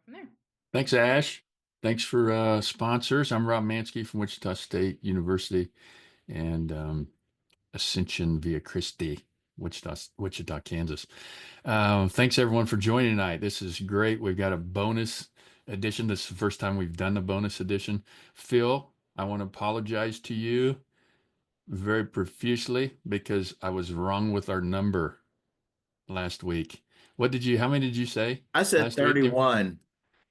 from there. Thanks, Ash. Thanks for sponsors. I'm Rob Manske from Wichita State University and Ascension Via Christi, Wichita, Kansas. Thanks everyone for joining tonight. This is great. We've got a bonus edition. This is the first time we've done the bonus edition. Phil, I want to apologize to you very profusely because I was wrong with our number last week. How many did you say I said last week? 31.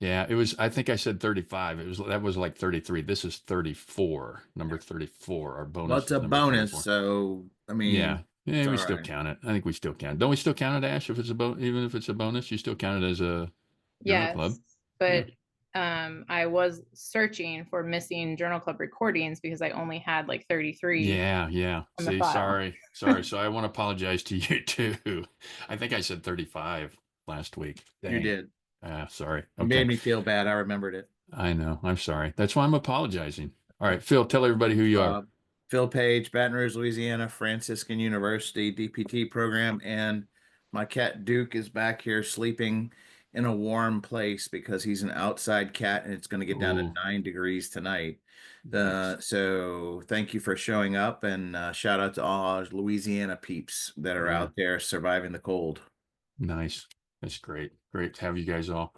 Yeah, it was, I think I said 35. That was like 33. This is 34, number 34. Our Well, bonus it's is a number bonus, 34. so I Yeah. mean, Yeah, it's we all still right. count it. I think we still count it. Don't we still count it, Ash? If it's even if it's a bonus, you still count it as a journal Yes, club? Yeah. but I was searching for missing journal club recordings because I only had like 33 Yeah, yeah. on the See, file. sorry. So I want to apologize to you too. I think I said 35 last week. You Dang. did. Sorry. You made Okay. me feel bad. I remembered it. I know. I'm sorry. That's why I'm apologizing. All right, Phil, tell everybody who you are. Phil Page, Baton Rouge, Louisiana, Franciscan University DPT program, and my cat Duke is back here sleeping in a warm place because he's an outside cat and it's going to get down to Oh, 9 degrees tonight. nice. So thank you for showing up and shout out to all our Louisiana peeps that are Yeah. out there surviving the cold. Nice. That's great. Great to have you guys all.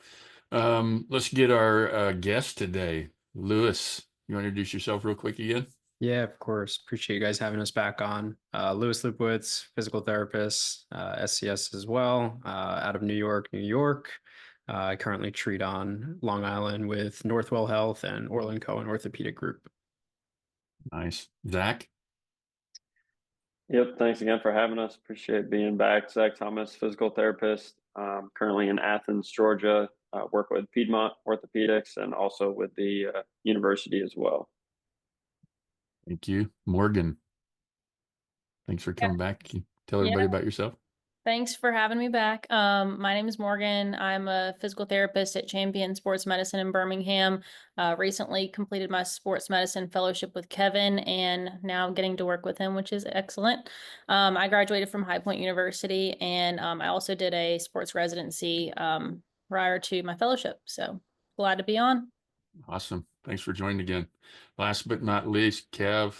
Let's get our guest today. Lewis, you want to introduce yourself real quick again? Yeah, of course. Appreciate you guys having us back on. Lewis Lupowitz, physical therapist, SCS as well, out of New York, New York. I currently treat on Long Island with Northwell Health and Orland Cohen Orthopedic Group. Nice. Zach? Yep, thanks again for having us. Appreciate being back. Zach Thomas, physical therapist, currently in Athens, Georgia. Work with Piedmont Orthopedics and also with the university as well. Thank you. Morgan, thanks for Yeah, coming back. Can you tell yeah. everybody about yourself? Thanks for having me back. My name is Morgan. I'm a physical therapist at Champion Sports Medicine in Birmingham. Recently completed my sports medicine fellowship with Kevin, and now I'm getting to work with him, which is excellent. I graduated from High Point University, and I also did a sports residency prior to my fellowship. So glad to be on. Awesome. Thanks for joining again. Last but not least, Kev,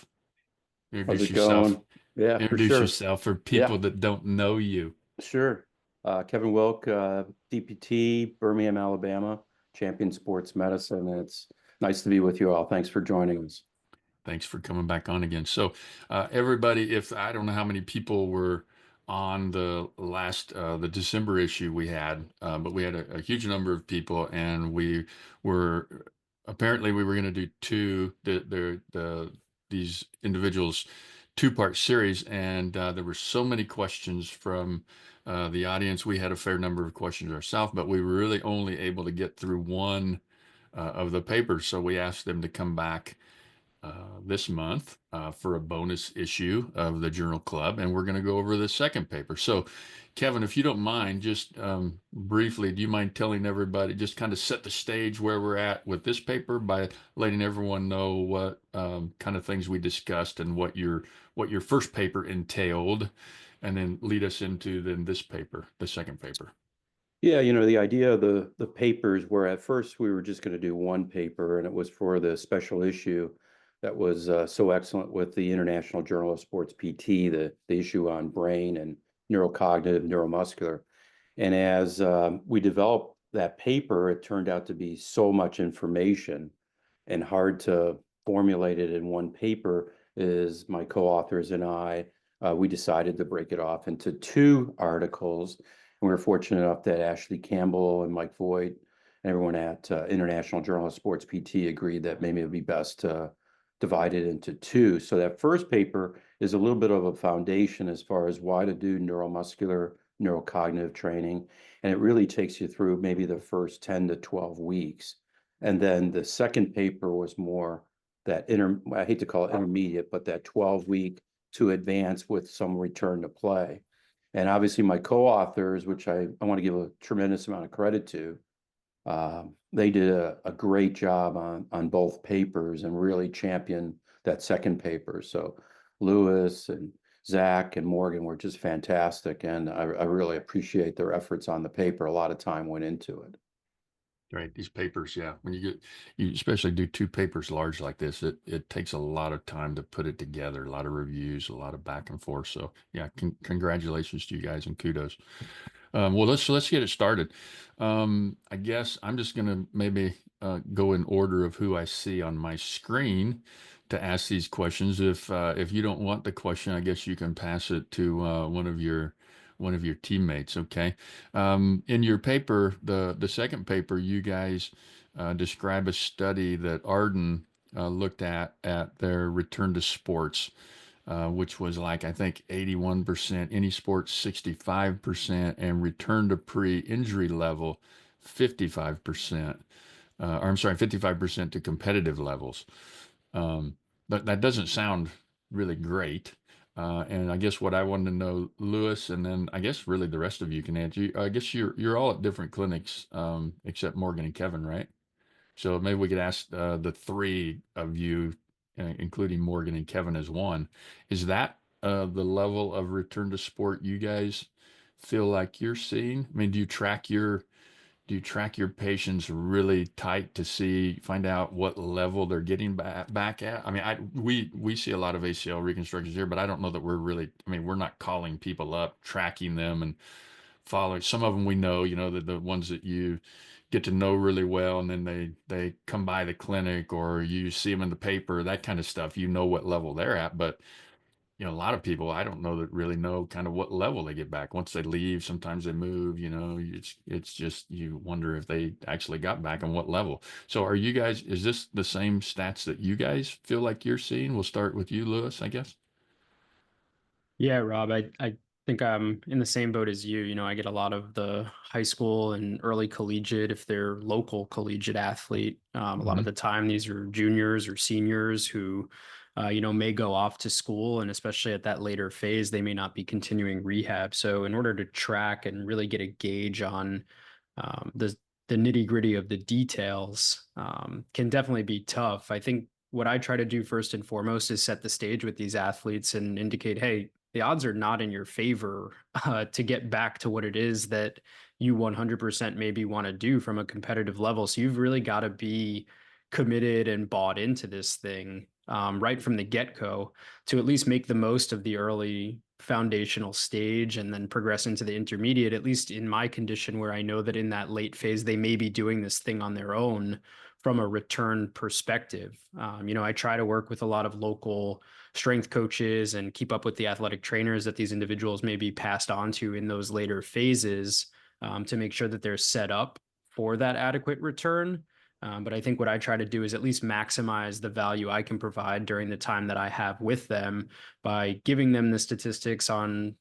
How's introduce it yourself. going? Yeah, for Introduce sure. yourself for Yeah, people that don't know you. sure. Kevin Wilk, DPT, Birmingham, Alabama, Champion Sports Medicine. It's nice to be with you all. Thanks for joining us. Thanks for coming back on again. So, everybody, if I don't know how many people were on the last the December issue we had, but we had a huge number of people, and we were apparently we were going to do these individuals two-part series, and there were so many questions from the audience. We had a fair number of questions ourselves, but we were really only able to get through one of the papers, so we asked them to come back this month for a bonus issue of the Journal Club, and we're going to go over the second paper. So, Kevin, if you don't mind, just briefly, do you mind telling everybody, just kind of set the stage where we're at with this paper by letting everyone know what kind of things we discussed and what your first paper entailed, and then lead us into then this paper, the second paper. Yeah, the idea of the papers were at first we were just going to do one paper, and it was for the special issue that was so excellent with the International Journal of Sports PT, the issue on brain and neurocognitive, neuromuscular. And as we developed that paper, it turned out to be so much information and hard to formulate it in one paper. Is my co-authors and we decided to break it off into two articles. And we were fortunate enough that Ashley Campbell and Mike Voigt and everyone at International Journal of Sports PT agreed that maybe it would be best to divide it into two. So that first paper is a little bit of a foundation as far as why to do neuromuscular, neurocognitive training. And it really takes you through maybe the first 10 to 12 weeks. And then the second paper was more that I hate to call it intermediate, but that 12-week to advance with some return to play. And obviously my co-authors, which I want to give a tremendous amount of credit to, they did a great job on both papers and really championed that second paper. So Lewis and Zach and Morgan were just fantastic, and I really appreciate their efforts on the paper. A lot of time went into it. Right. These papers, yeah. When you especially do two papers large like this, it takes a lot of time to put it together, a lot of reviews, a lot of back and forth. So yeah, congratulations to you guys and kudos. Well, let's get it started. I guess I'm just gonna maybe go in order of who I see on my screen to ask these questions. If you don't want the question, I guess you can pass it to one of your teammates. Okay. In your paper, the second paper, you guys describe a study that Arden looked at their return to sports, which was like, I think 81%, any sports 65%, and return to pre-injury level 55%. Or I'm sorry, 55% to competitive levels. But that doesn't sound really great. And I guess what I wanted to know, Lewis, and then I guess really the rest of you can answer. I guess you're all at different clinics, except Morgan and Kevin, right? So maybe we could ask the three of you, including Morgan and Kevin as one. Is that the level of return to sport you guys feel like you're seeing? I mean, do you track your patients really tight to find out what level they're getting back at? I mean, we see a lot of ACL reconstructions here, but I don't know that we're not calling people up, tracking them and following. Some of them we know, the ones that you get to know really well, and then they come by the clinic or you see them in the paper, that kind of stuff, what level they're at. But a lot of people, I don't know that really know kind of what level they get back once they leave. Sometimes they move, it's just, you wonder if they actually got back and what level. So is this the same stats that you guys feel like you're seeing? We'll start with you, Lewis, I guess. Yeah, Rob, I think I'm in the same boat as you. I get a lot of the high school and early collegiate, if they're local collegiate athlete. A lot of the time, these are juniors or seniors who, may go off to school, and especially at that later phase, they may not be continuing rehab. So in order to track and really get a gauge on the nitty gritty of the details, can definitely be tough. I think what I try to do first and foremost is set the stage with these athletes and indicate, hey, the odds are not in your favor to get back to what it is that you 100% maybe want to do from a competitive level. So you've really got to be committed and bought into this thing right from the get-go to at least make the most of the early foundational stage and then progress into the intermediate, at least in my condition, where I know that in that late phase, they may be doing this thing on their own from a return perspective. I try to work with a lot of local strength coaches and keep up with the athletic trainers that these individuals may be passed on to in those later phases to make sure that they're set up for that adequate return. But I think what I try to do is at least maximize the value I can provide during the time that I have with them by giving them the statistics on,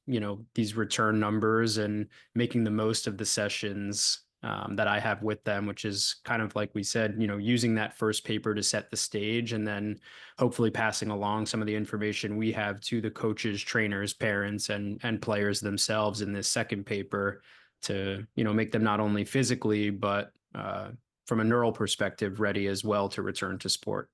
these return numbers and making the most of the sessions that I have with them, which is kind of like we said, using that first paper to set the stage and then hopefully passing along some of the information we have to the coaches, trainers, parents, and players themselves in this second paper to, make them not only physically, but from a neural perspective, ready as well to return to sport.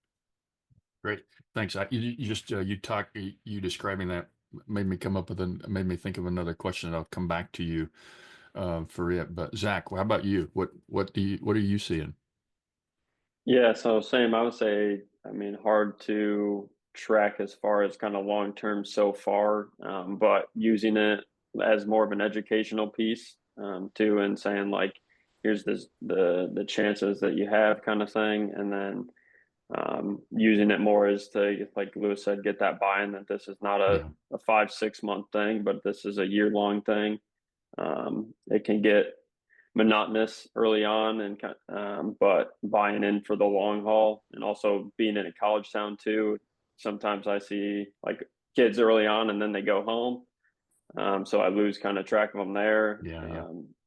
Great. Thanks. You describing that made me think of another question. I'll come back to you for it. But Zach, how about you? What are you seeing? Yeah, so same. I would say, hard to track as far as kind of long term so far, but using it as more of an educational piece too, and saying like, here's the chances that you have, kind of thing, and then using it more as to, like Lewis said, get that buy-in that this is not a 5-6 month thing, but this is a year-long thing. It can get monotonous early on, and but buying in for the long haul, and also being in a college town too. Sometimes I see like kids early on and then they go home. So I lose kind of track of them there.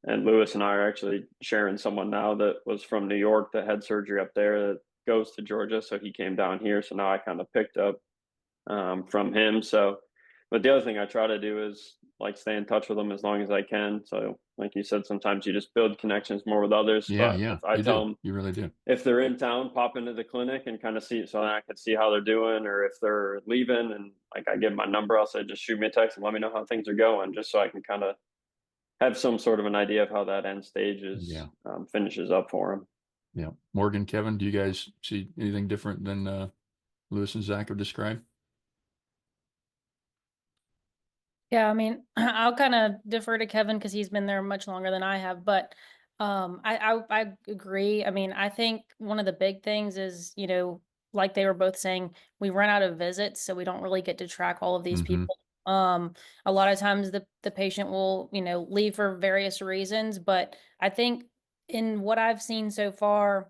And Lewis and I are actually sharing someone now that was from New York that had surgery up there that goes to Georgia. So he came down here. So now I kind of picked up from him. So, but the other thing I try to do is like stay in touch with them as long as I can. So like you said, sometimes you just build connections more with others. I tell them, you really do. If they're in town, pop into the clinic and kind of see, so I can see how they're doing, or if they're leaving, and like I give my number, I'll say, just shoot me a text and let me know how things are going, just so I can kind of have some sort of an idea of how that end stage finishes up for them. Yeah. Morgan, Kevin, do you guys see anything different than Lewis and Zach have described? Yeah, I mean, I'll kind of defer to Kevin because he's been there much longer than I have, but I agree. I mean, I think one of the big things is, like they were both saying, we run out of visits, so we don't really get to track all of these people. A lot of times the patient will, leave for various reasons, but I think in what I've seen so far,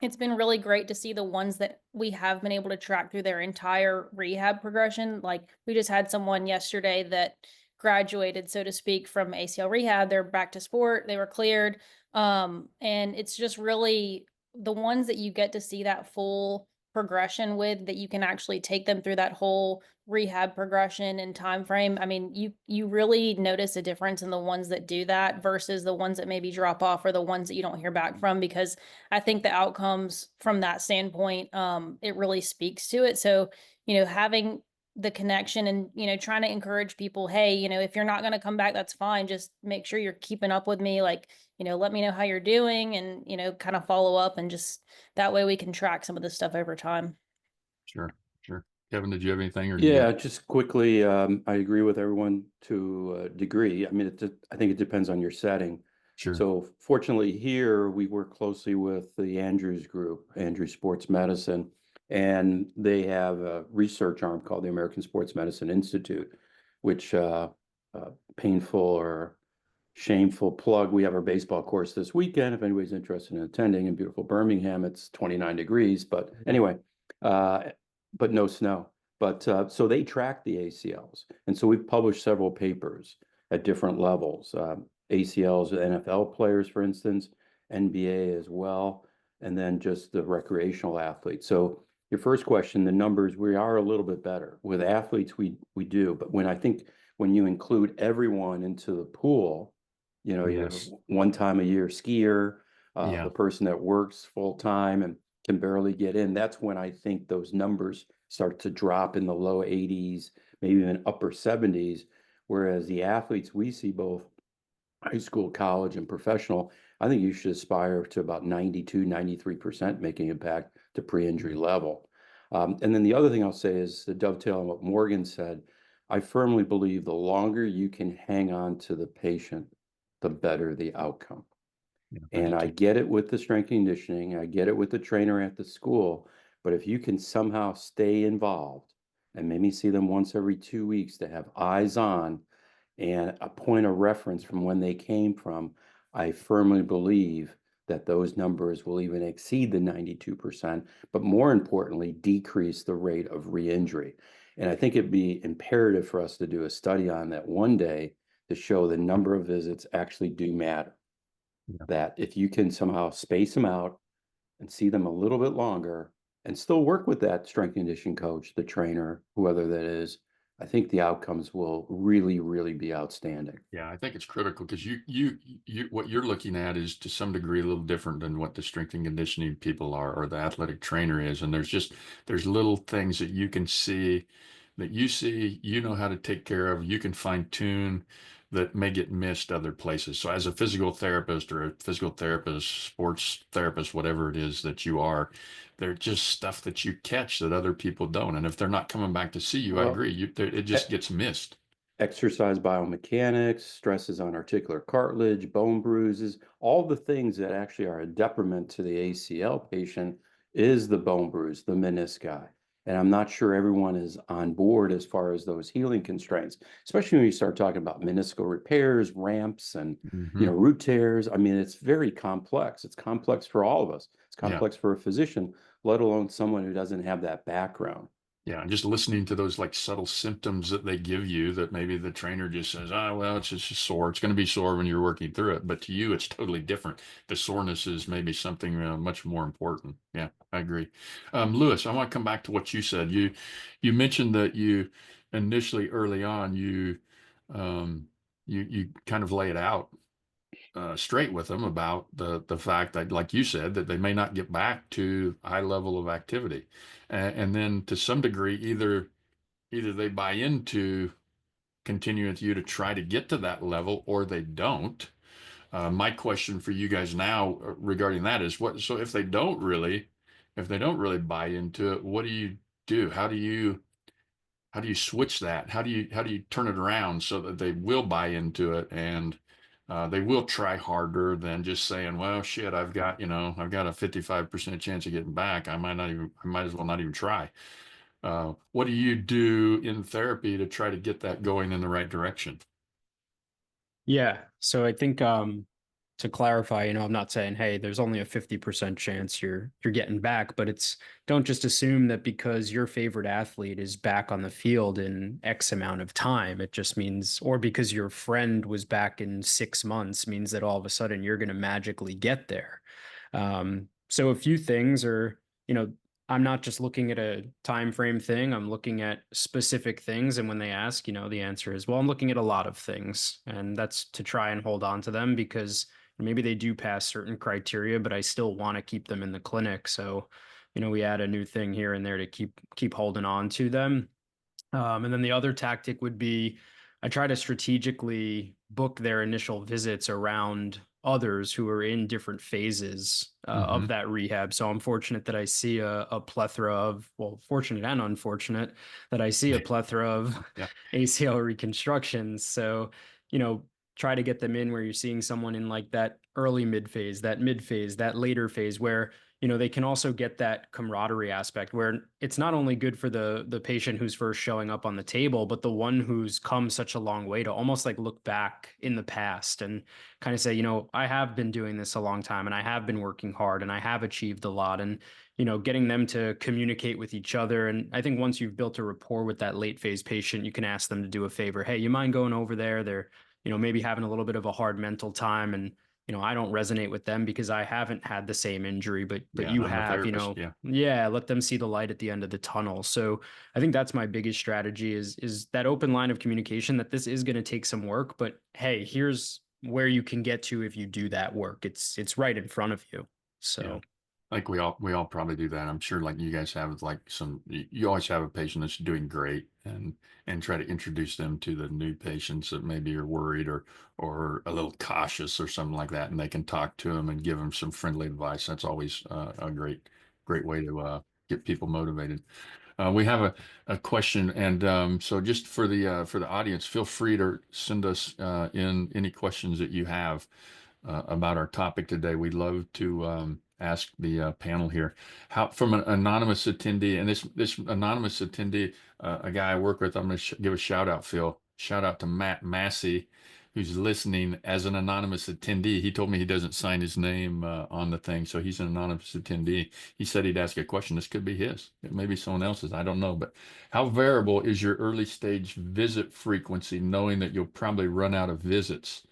it's been really great to see the ones that we have been able to track through their entire rehab progression. Like we just had someone yesterday that graduated, so to speak, from ACL rehab. They're back to sport. They were cleared. And it's just really the ones that you get to see that full progression with, that you can actually take them through that whole rehab progression and time frame. I mean, you really notice a difference in the ones that do that versus the ones that maybe drop off, or the ones that you don't hear back from, because I think the outcomes from that standpoint, it really speaks to it. So, having the connection and, trying to encourage people, hey, if you're not going to come back, that's fine. Just make sure you're keeping up with me. Like, let me know how you're doing, and, kind of follow up, and just that way we can track some of this stuff over time. Sure. Kevin, did you have anything? Or Yeah, just quickly, I agree with everyone to a degree. I mean, I think it depends on your setting. Sure. So fortunately here, we work closely with the Andrews Group, Andrews Sports Medicine, and they have a research arm called the American Sports Medicine Institute, which painful or shameful plug. We have our baseball course this weekend. If anybody's interested in attending in beautiful Birmingham, it's 29 degrees, but anyway, but no snow. But so they track the ACLs. And so we've published several papers at different levels. ACLs, NFL players, for instance, NBA as well, and then just the recreational athletes. So your first question, the numbers, we are a little bit better. With athletes, we do. But when you include everyone into the pool, you have Yes. one time a year skier, Yeah. the person that works full time and can barely get in. That's when I think those numbers start to drop in the low 80s, maybe even upper 70s. Whereas the athletes we see, both high school, college, and professional, I think you should aspire to about 92, 93% making impact to pre-injury level. And then the other thing I'll say is, to dovetail on what Morgan said, I firmly believe the longer you can hang on to the patient, the better the outcome. Yeah, And I get it with the strength and conditioning, I get it with the trainer at the school, but if you can somehow stay involved and maybe see them once every 2 weeks to have eyes on and a point of reference from when they came from, I firmly believe that those numbers will even exceed the 92%, but more importantly, decrease the rate of re-injury. And I think it'd be imperative for us to do a study on that one day to show the number of visits actually do matter. Yeah. That if you can somehow space them out and see them a little bit longer and still work with that strength and conditioning coach, the trainer, whoever that is, I think the outcomes will really, really be outstanding. Yeah, I think it's critical because you what you're looking at is to some degree a little different than what the strength and conditioning people are, or the athletic trainer is. And there's little things that you can see, that you know how to take care of, you can fine tune, that may get missed other places. So as a physical therapist sports therapist, whatever it is that you are, they're just stuff that you catch that other people don't. And if they're not coming back to see you, I agree, it just gets missed. Exercise biomechanics, stresses on articular cartilage, bone bruises, all the things that actually are a detriment to the ACL patient is the bone bruise, the menisci. And I'm not sure everyone is on board as far as those healing constraints, especially when you start talking about meniscal repairs, ramps, and root tears. I mean, it's very complex. It's complex for all of us. It's complex for a physician, let alone someone who doesn't have that background. Yeah, and just listening to those like subtle symptoms that they give you, that maybe the trainer just says, oh, well, it's just sore. It's going to be sore when you're working through it. But to you, it's totally different. The soreness is maybe something much more important. Yeah, I agree. Lewis, I want to come back to what you said. You mentioned that you initially early on, you kind of lay it out straight with them about the fact that, like you said, that they may not get back to high level of activity, and then to some degree, either they buy into continuing with you to try to get to that level, or they don't. My question for you guys now regarding that is so if they don't really buy into it, what do you do? How do you switch that? How do you turn it around so that they will buy into it and they will try harder than just saying, well, shit, I've got a 55% chance of getting back. I might as well not even try. What do you do in therapy to try to get that going in the right direction? Yeah. So I think to clarify, I'm not saying, hey, there's only a 50% chance you're getting back, but don't just assume that because your favorite athlete is back on the field in X amount of time, it just means, or because your friend was back in 6 months means that all of a sudden you're going to magically get there. So a few things are, I'm not just looking at a time frame thing. I'm looking at specific things. And when they ask, the answer is, well, I'm looking at a lot of things. And that's to try and hold on to them because maybe they do pass certain criteria, but I still want to keep them in the clinic. So, we add a new thing here and there to keep holding on to them. And then the other tactic would be I try to strategically book their initial visits around others who are in different phases of that rehab. So I'm fortunate that I see a plethora of, well, fortunate and unfortunate that I see a plethora of ACL reconstructions. So, try to get them in where you're seeing someone in like that early mid phase, that later phase where they can also get that camaraderie aspect where it's not only good for the patient who's first showing up on the table, but the one who's come such a long way to almost like look back in the past and kind of say, I have been doing this a long time and I have been working hard and I have achieved a lot, and, getting them to communicate with each other. And I think once you've built a rapport with that late phase patient, you can ask them to do a favor. Hey, you mind going over there? They're, maybe having a little bit of a hard mental time, and I don't resonate with them because I haven't had the same injury, but you have, let them see the light at the end of the tunnel. So I think that's my biggest strategy is that open line of communication, that this is going to take some work, but hey, here's where you can get to if you do that work. It's right in front of you. So like we all probably do that. I'm sure like you guys have like you always have a patient that's doing great and try to introduce them to the new patients that maybe are worried or a little cautious or something like that. And they can talk to them and give them some friendly advice. That's always a great way to get people motivated. We have a question, and so just for the audience, feel free to send us in any questions that you have about our topic today. We'd love to ask the panel here how, from an anonymous attendee, and this anonymous attendee, a guy I work with, I'm going to give a shout out, Phil. Shout out to Matt Massey, who's listening as an anonymous attendee. He told me he doesn't sign his name on the thing, so he's an anonymous attendee. He said he'd ask a question. This could be his. It may be someone else's. I don't know. But how variable is your early stage visit frequency, knowing that you'll probably run out of visits?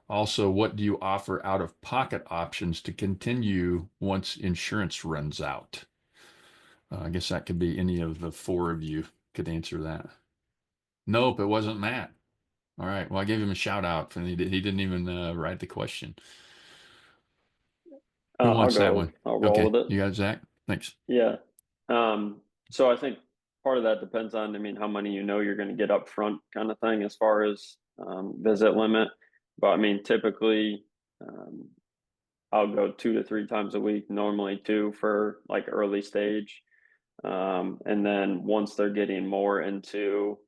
Also, what do you offer out-of-pocket options to continue once insurance runs out? I guess that could be any of the four of you could answer that. Nope, it wasn't Matt. All right. Well, I gave him a shout out, and he didn't even write the question. Who wants that one? I'll roll with it. You got it, Zach? Thanks. Yeah. So I think part of that depends on, how many you're going to get up front kind of thing as far as visit limit. But typically I'll go 2 to 3 times a week, normally 2 for like early stage. And then once they're getting more into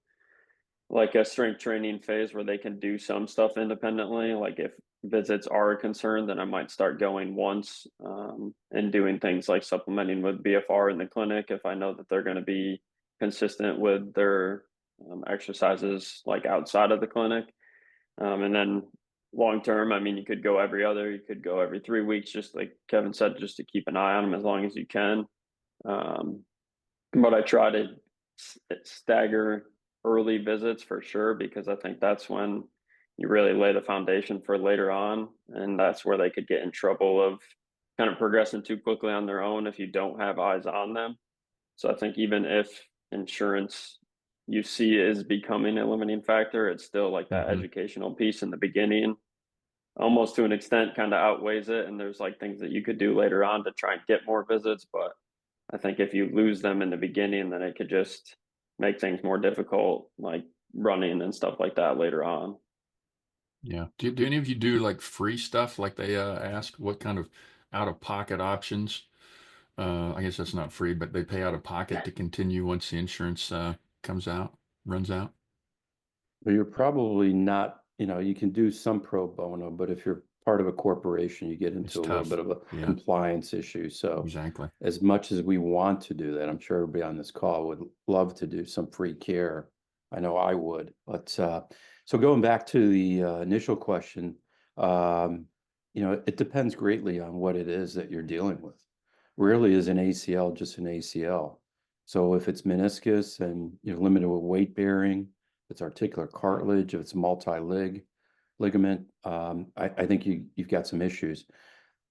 like a strength training phase where they can do some stuff independently, like if visits are a concern, then I might start going once and doing things like supplementing with BFR in the clinic if I know that they're going to be consistent with their exercises like outside of the clinic. And then long term, you could go you could go every 3 weeks, just like Kevin said, just to keep an eye on them as long as you can. But I try to stagger early visits for sure, because I think that's when you really lay the foundation for later on. And that's where they could get in trouble of kind of progressing too quickly on their own if you don't have eyes on them. So I think even if insurance you see is becoming a limiting factor, it's still like that educational piece in the beginning, almost to an extent, kind of outweighs it. And there's like things that you could do later on to try and get more visits. But I think if you lose them in the beginning, then it could just make things more difficult, like running and stuff like that later on. Yeah. Do any of you do like free stuff like they ask? What kind of out-of-pocket options? I guess that's not free, but they pay out of pocket to continue once the insurance runs out. But you're probably not, you can do some pro bono, but if you're part of a corporation, you get It's into a little tough. bit of a Yeah. compliance issue. So Exactly. as much as we want to do that, I'm sure everybody on this call would love to do some free care. I know I would. But so going back to the initial question, it depends greatly on what it is that you're dealing with. Rarely is an ACL just an ACL. So if it's meniscus and you're limited with weight bearing, if it's articular cartilage, if it's multi-lig ligament, I think you've got some issues,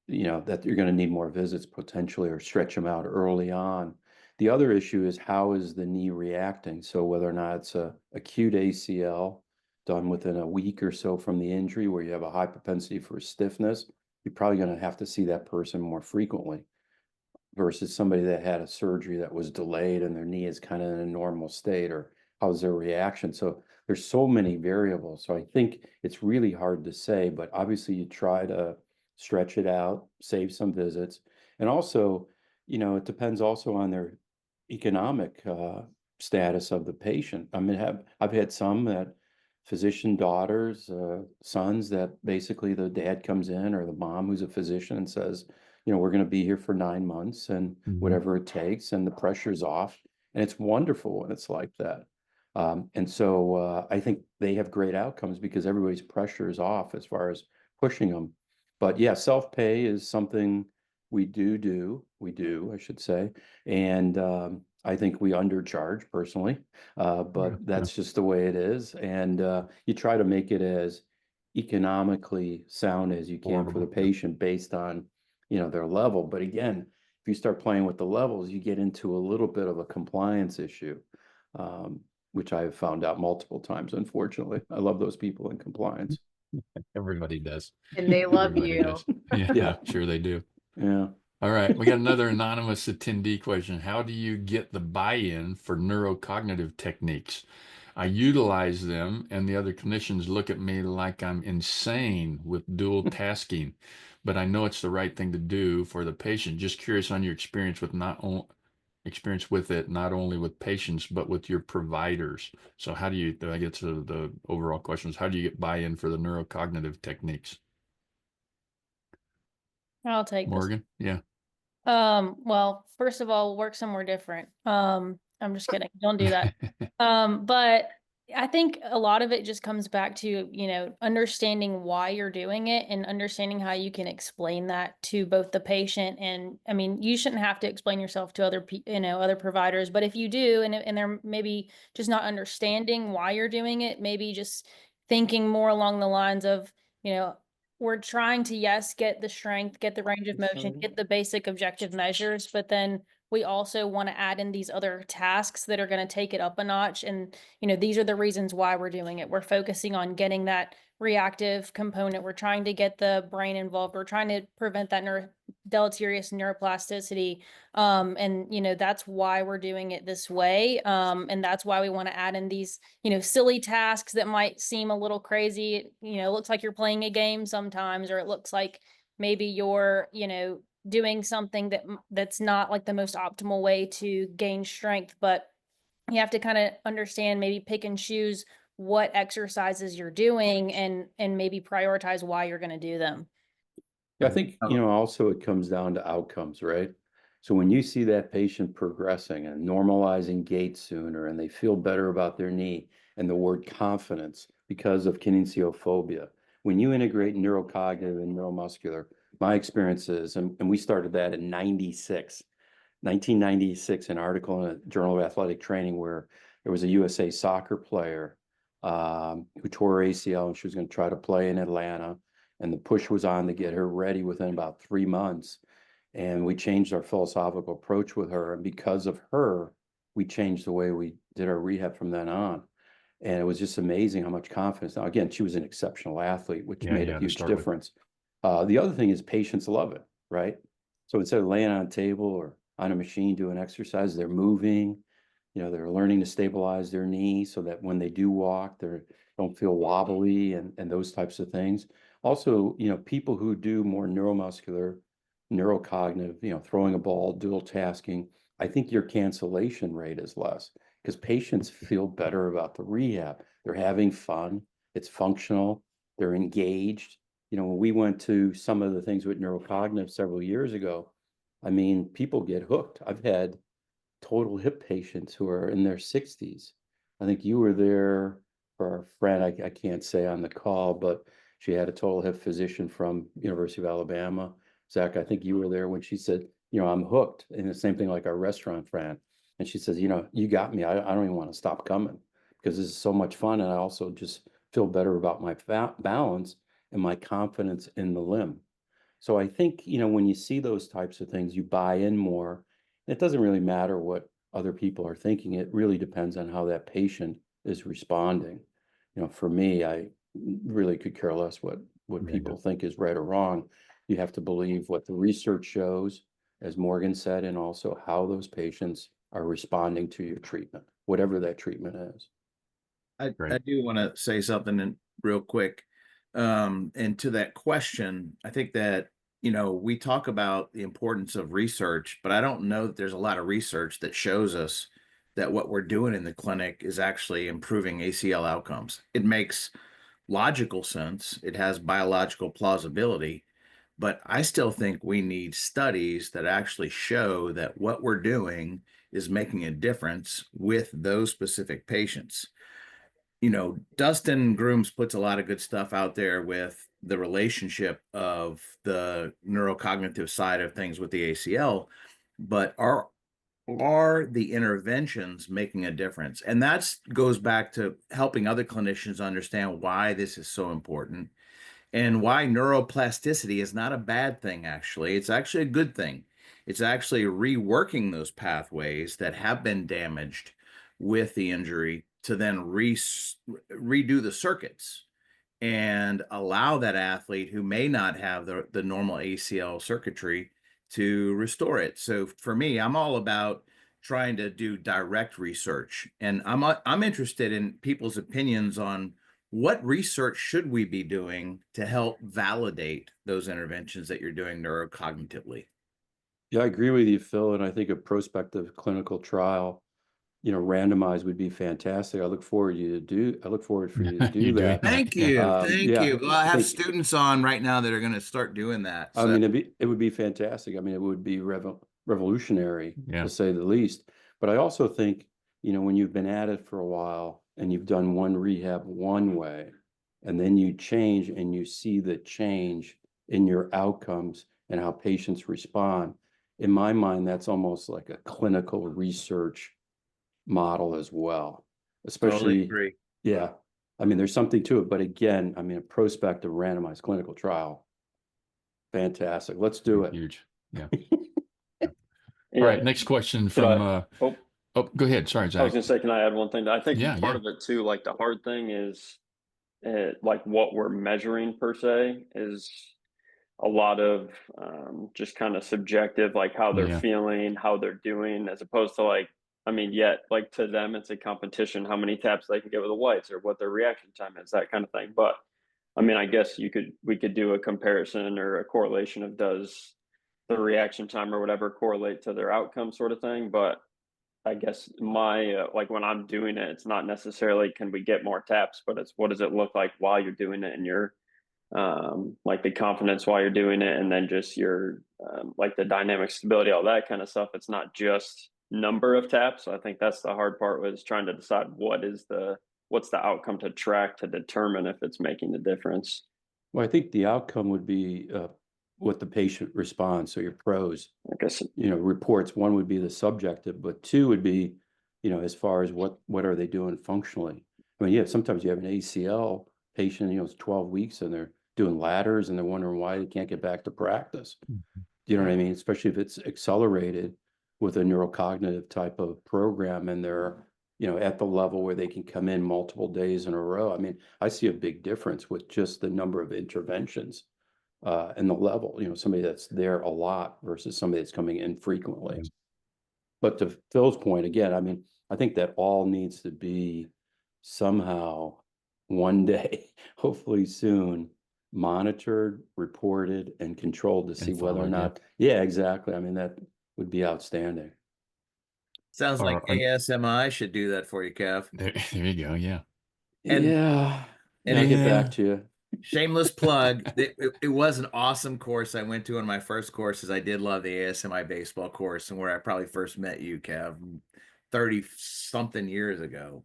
that you're going to need more visits potentially or stretch them out early on. The other issue is how is the knee reacting? So whether or not it's a acute ACL done within a week or so from the injury where you have a high propensity for stiffness, you're probably going to have to see that person more frequently versus somebody that had a surgery that was delayed and their knee is kind of in a normal state, or how's their reaction? So there's so many variables. So I think it's really hard to say, but obviously you try to stretch it out, save some visits. And also, it depends also on their economic status of the patient. I mean, I've had some that physician daughters, sons that basically the dad comes in or the mom who's a physician and says, we're going to be here for 9 months and whatever it takes, and the pressure's off. And it's wonderful when it's like that. And so I think they have great outcomes because everybody's pressure is off as far as pushing them. But yeah, self-pay is something we do, I should say. And I think we undercharge personally, but that's just the way it is. And you try to make it as economically sound as you can for the patient based on, their level. But again, if you start playing with the levels, you get into a little bit of a compliance issue, which I've found out multiple times, unfortunately. I love those people in compliance. Everybody does. And they love Everybody you. does. Yeah, sure they do. Yeah. All right, we got another anonymous attendee question. How do you get the buy-in for neurocognitive techniques? I utilize them, and the other clinicians look at me like I'm insane with dual tasking, but I know it's the right thing to do for the patient. Just curious on your experience with it, not only with patients, but with your providers. So how do I get to the overall questions, how do you get buy-in for the neurocognitive techniques? I'll take this. Morgan? Yeah. Well, first of all, work somewhere different. I'm just kidding. Don't do that. But I think a lot of it just comes back to, understanding why you're doing it and understanding how you can explain that to both the patient. And I mean, you shouldn't have to explain yourself to other providers, but if you do, and they're maybe just not understanding why you're doing it, maybe just thinking more along the lines of, we're trying to, yes, get the strength, get the range of motion, get the basic objective measures, but then we also want to add in these other tasks that are going to take it up a notch. And, these are the reasons why we're doing it. We're focusing on getting that reactive component. We're trying to get the brain involved. We're trying to prevent that deleterious neuroplasticity. And, that's why we're doing it this way. And that's why we want to add in these, silly tasks that might seem a little crazy. It looks like you're playing a game sometimes, or it looks like maybe you're, doing something that's not like the most optimal way to gain strength, but you have to kind of understand, maybe pick and choose what exercises you're doing and maybe prioritize why you're going to do them. Yeah, I think, also it comes down to outcomes, right? So when you see that patient progressing and normalizing gait sooner and they feel better about their knee, and the word confidence because of kinesiophobia, when you integrate neurocognitive and neuromuscular, my experience is, and we started that in 1996, an article in a Journal of Athletic Training where there was a USA soccer player who tore her ACL, and she was going to try to play in Atlanta. And the push was on to get her ready within about 3 months. And we changed our philosophical approach with her. And because of her, we changed the way we did our rehab from then on. And it was just amazing how much confidence. Now, again, she was an exceptional athlete, which made a huge difference. The other thing is patients love it, right? So instead of laying on a table or on a machine doing exercise, they're moving, they're learning to stabilize their knee so that when they do walk, they're don't feel wobbly and those types of things. Also, people who do more neuromuscular, neurocognitive, throwing a ball, dual tasking, I think your cancellation rate is less because patients feel better about the rehab. They're having fun. It's functional. They're engaged. When we went to some of the things with neurocognitive several years ago, I mean, people get hooked. I've had total hip patients who are in their 60s. I think you were there for our friend, I can't say on the call, but she had a total hip physician from University of Alabama. Zach, I think you were there when she said, I'm hooked. And the same thing like our restaurant friend. And she says, you got me. I don't even want to stop coming because this is so much fun. And I also just feel better about my balance and my confidence in the limb. So I think, when you see those types of things, you buy in more. It doesn't really matter what other people are thinking. It really depends on how that patient is responding. For me, I really could care less what people think is right or wrong. You have to believe what the research shows, as Morgan said, and also how those patients are responding to your treatment, whatever that treatment is. I do want to say something real quick. And to that question, I think that, we talk about the importance of research, but I don't know that there's a lot of research that shows us that what we're doing in the clinic is actually improving ACL outcomes. It makes logical sense. It has biological plausibility, but I still think we need studies that actually show that what we're doing is making a difference with those specific patients. Dustin Grooms puts a lot of good stuff out there with the relationship of the neurocognitive side of things with the ACL, but are the interventions making a difference? And that goes back to helping other clinicians understand why this is so important and why neuroplasticity is not a bad thing, actually. It's actually a good thing. It's actually reworking those pathways that have been damaged with the injury to then redo the circuits and allow that athlete who may not have the normal ACL circuitry to restore it. So for me, I'm all about trying to do direct research, and I'm interested in people's opinions on what research should we be doing to help validate those interventions that you're doing neurocognitively. Yeah, I agree with you, Phil. And I think a prospective clinical trial, randomized would be fantastic. I look forward for you to do that. Thank you. Thank you. Well, I have think, students on right now that are going to start doing that. I mean, it would be fantastic. I mean, it would be revolutionary, to say the least. But I also think, when you've been at it for a while and you've done one rehab one way, and then you change and you see the change in your outcomes and how patients respond, in my mind, that's almost like a clinical research model as well, especially. Totally agree. Yeah. I mean, there's something to it, but again, I mean, a prospective randomized clinical trial. Fantastic. Let's do it. Huge. Yeah. All right. Next question from, go ahead. Sorry, Zach. I was going to say, can I add one thing? I think part of it too, like the hard thing is like what we're measuring per se is a lot of just kind of subjective, like how they're feeling, how they're doing, as opposed to like to them, it's a competition, how many taps they can get with the whites or what their reaction time is, that kind of thing. But I mean, I guess we could do a comparison or a correlation of does the reaction time or whatever correlate to their outcome sort of thing. But I guess my, like when I'm doing it, it's not necessarily, can we get more taps, but it's what does it look like while you're doing it and your, like the confidence while you're doing it. And then just your, like the dynamic stability, all that kind of stuff. It's not just number of taps. So I think that's the hard part, was trying to decide what's the outcome to track to determine if it's making the difference. Well, I think the outcome would be what the patient responds. So your pros, I guess, reports. One would be the subjective, but two would be, as far as what are they doing functionally. I mean, sometimes you have an ACL patient, it's 12 weeks and they're doing ladders and they're wondering why they can't get back to practice. Do you know what I mean? Especially if it's accelerated with a neurocognitive type of program and they're, at the level where they can come in multiple days in a row. I mean, I see a big difference with just the number of interventions and the level, somebody that's there a lot versus somebody that's coming in frequently. But to Phil's point, again, I mean, I think that all needs to be somehow one day, hopefully soon, monitored, reported, and controlled to see whether or followed, yeah. not. Yeah, exactly. I mean, that would be outstanding. Sounds like Or- ASMI should do that for you, Kev. There you go. Yeah. And- yeah. and I'll get yeah. back to you. Shameless plug. It was an awesome course I went to in my first courses. I did love the ASMI baseball course, and where I probably first met you, Kev, 30 something years ago.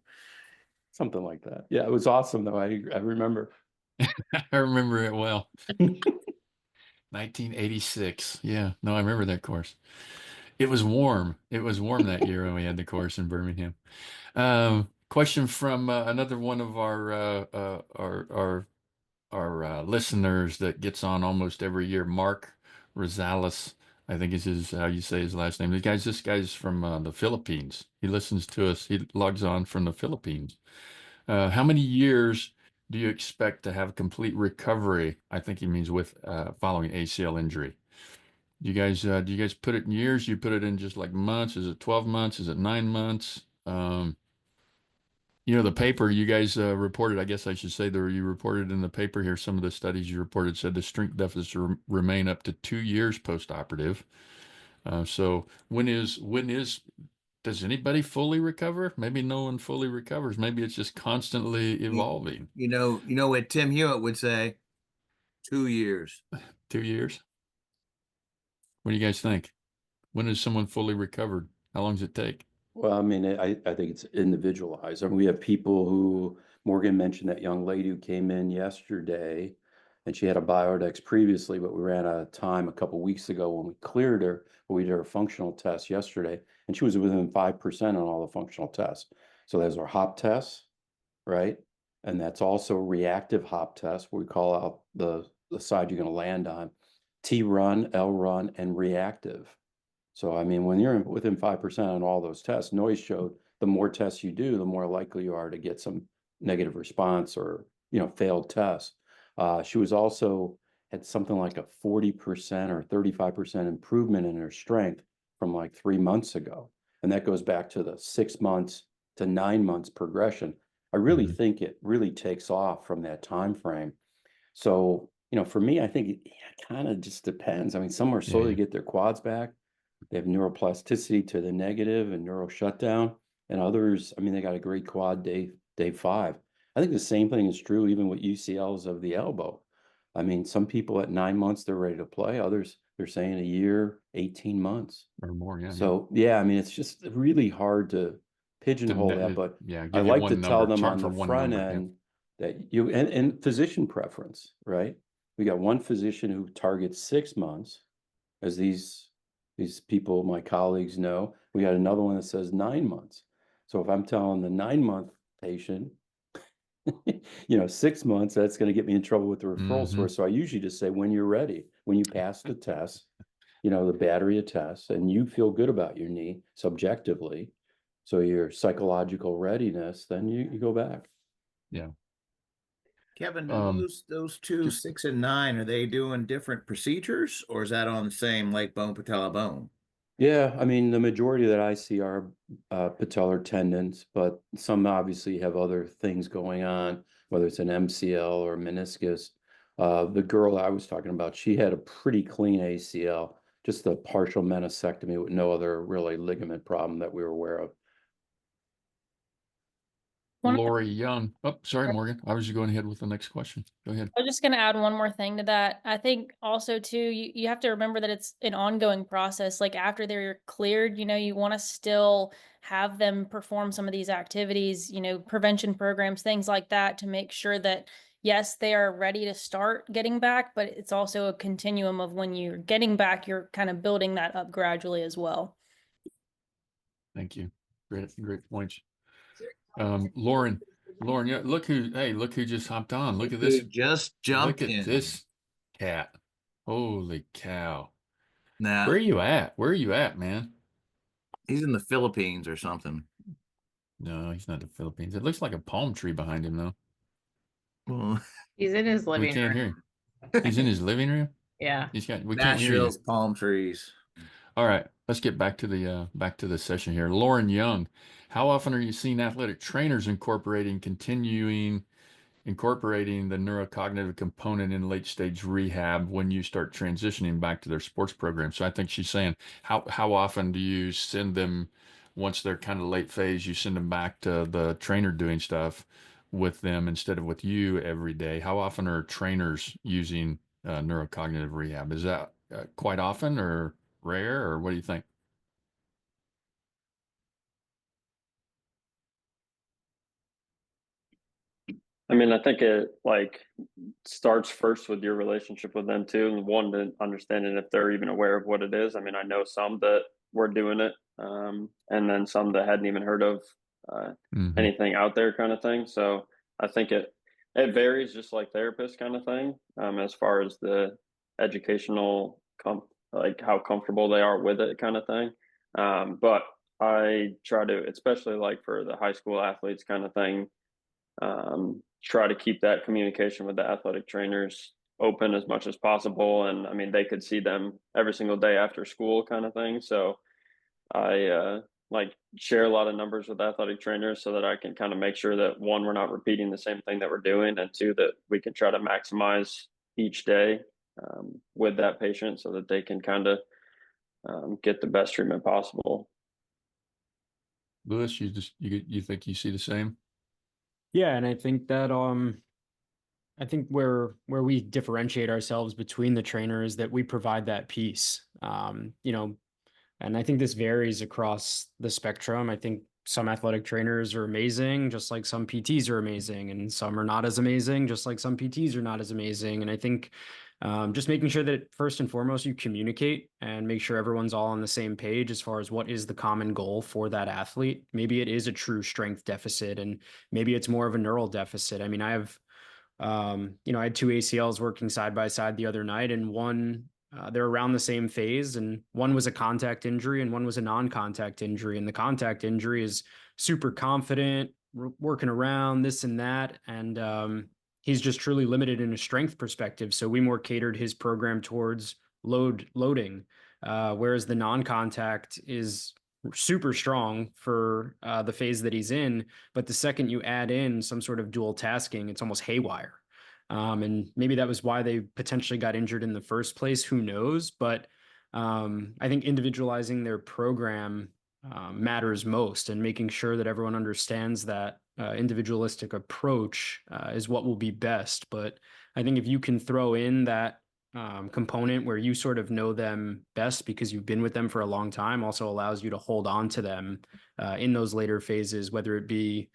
Something like that. Yeah, it was awesome though. I remember. I remember it well. 1986. Yeah. No, I remember that course. It was warm. It was warm that year when we had the course in Birmingham. Question from another one of our listeners that gets on almost every year, Mark Rosales, I think is how you say his last name. This guy's from the Philippines. He listens to us. He logs on from the Philippines. How many years do you expect to have complete recovery? I think he means with following ACL injury. Do you guys put it in years? You put it in just like months? Is it 12 months? Is it 9 months? The paper you guys reported, I guess I should say, you reported in the paper here, some of the studies you reported said the strength deficits remain up to 2 years post-operative. So does anybody fully recover? Maybe no one fully recovers. Maybe it's just constantly evolving. You know what Tim Hewitt would say? 2 years. 2 years? What do you guys think? When is someone fully recovered? How long does it take? Well, I mean, I think it's individualized. I mean, we have people who, Morgan mentioned that young lady who came in yesterday, and she had a Biodex previously, but we ran out of time a couple weeks ago when we cleared her. We did her functional test yesterday, and she was within 5% on all the functional tests. So there's our HOP tests, right? And that's also reactive HOP test, where we call out the side you're going to land on, T-run, L-run, and reactive. So, I mean, when you're within 5% on all those tests, Noyes showed the more tests you do, the more likely you are to get some negative response or, failed tests. She was also had something like a 40% or 35% improvement in her strength from like 3 months ago. And that goes back to the 6 months to 9 months progression. I really think it really takes off from that time frame. So, for me, I think it kind of just depends. I mean, some are slowly get their quads back. They have neuroplasticity to the negative and neuro shutdown. And others, I mean, they got a great quad day 5. I think the same thing is true even with UCLs of the elbow. I mean, some people at 9 months, they're ready to play. Others, they're saying a year, 18 months. Or more, yeah. So, I mean, it's just really hard to pigeonhole that. But I like to tell them on the front end that and physician preference, right? We got one physician who targets 6 months, as these people, my colleagues, know. We got another one that says 9 months. So if I'm telling the 9-month patient, 6 months, that's going to get me in trouble with the referral source. So I usually just say, when you're ready, when you pass the test, the battery of tests, and you feel good about your knee subjectively, so your psychological readiness, then you go back. Yeah. Kevin, those two, 6 and 9, are they doing different procedures, or is that on the same leg bone, patella bone? Yeah, I mean, the majority that I see are patellar tendons, but some obviously have other things going on, whether it's an MCL or meniscus. The girl I was talking about, she had a pretty clean ACL, just a partial meniscectomy with no other really ligament problem that we were aware of. Lori Young. Oh, sorry, Morgan. I was just going ahead with the next question. Go ahead. I'm just going to add one more thing to that. I think also too, you have to remember that it's an ongoing process. Like after they're cleared, you want to still have them perform some of these activities, prevention programs, things like that, to make sure that, yes, they are ready to start getting back, but it's also a continuum of when you're getting back, you're kind of building that up gradually as well. Thank you. Great points. Lauren, yeah, look who just hopped on. Look at this. Who just jumped in. Look at this cat. Holy cow. Now, where are you at, man? He's in the Philippines or something. No, he's not the Philippines. It looks like a palm tree behind him, though. Well, he's in his living room. We can't hear him. He's in his living room? Yeah. We can't hear you. Palm trees. All right, let's get back to the session here. Lauren Young, how often are you seeing athletic trainers incorporating continuing incorporating the neurocognitive component in late stage rehab when you start transitioning back to their sports program. So I think she's saying, how often do you send them, once they're kind of late phase, you send them back to the trainer doing stuff with them instead of with you every day? How often are trainers using neurocognitive rehab? Is that quite often or rare, or what do you think? I mean, I think it like starts first with your relationship with them too, and one, to understanding if they're even aware of what it is. I mean, I know some that were doing it, and then some that hadn't even heard of anything out there, kind of thing. So I think it varies, just like therapists, kind of thing, as far as the educational like how comfortable they are with it, kind of thing. But I try to, especially like for the high school athletes, kind of thing, try to keep that communication with the athletic trainers open as much as possible. And I mean, they could see them every single day after school, kind of thing. So I like share a lot of numbers with athletic trainers so that I can kind of make sure that, one, we're not repeating the same thing that we're doing, and two, that we can try to maximize each day with that patient so that they can kind of get the best treatment possible. Lewis, you think you see the same? Yeah, and I think that I think where we differentiate ourselves between the trainers, that we provide that piece. You know, and I think this varies across the spectrum. I think some athletic trainers are amazing, just like some PTs are amazing, and some are not as amazing, just like some PTs are not as amazing. And I think just making sure that first and foremost you communicate and make sure everyone's all on the same page as far as what is the common goal for that athlete. Maybe it is a true strength deficit, and maybe it's more of a neural deficit. I mean, I have you know, I had two ACLs working side by side the other night, and one, they're around the same phase, and one was a contact injury and one was a non-contact injury. And the contact injury is super confident, working around this and that, and he's just truly limited in a strength perspective. So we more catered his program towards loading, whereas the non-contact is super strong for the phase that he's in. But the second you add in some sort of dual tasking, it's almost haywire. And maybe that was why they potentially got injured in the first place. Who knows? But I think individualizing their program matters most, and making sure that everyone understands that individualistic approach is what will be best. But I think if you can throw in that component where you sort of know them best because you've been with them for a long time, also allows you to hold on to them in those later phases, whether it be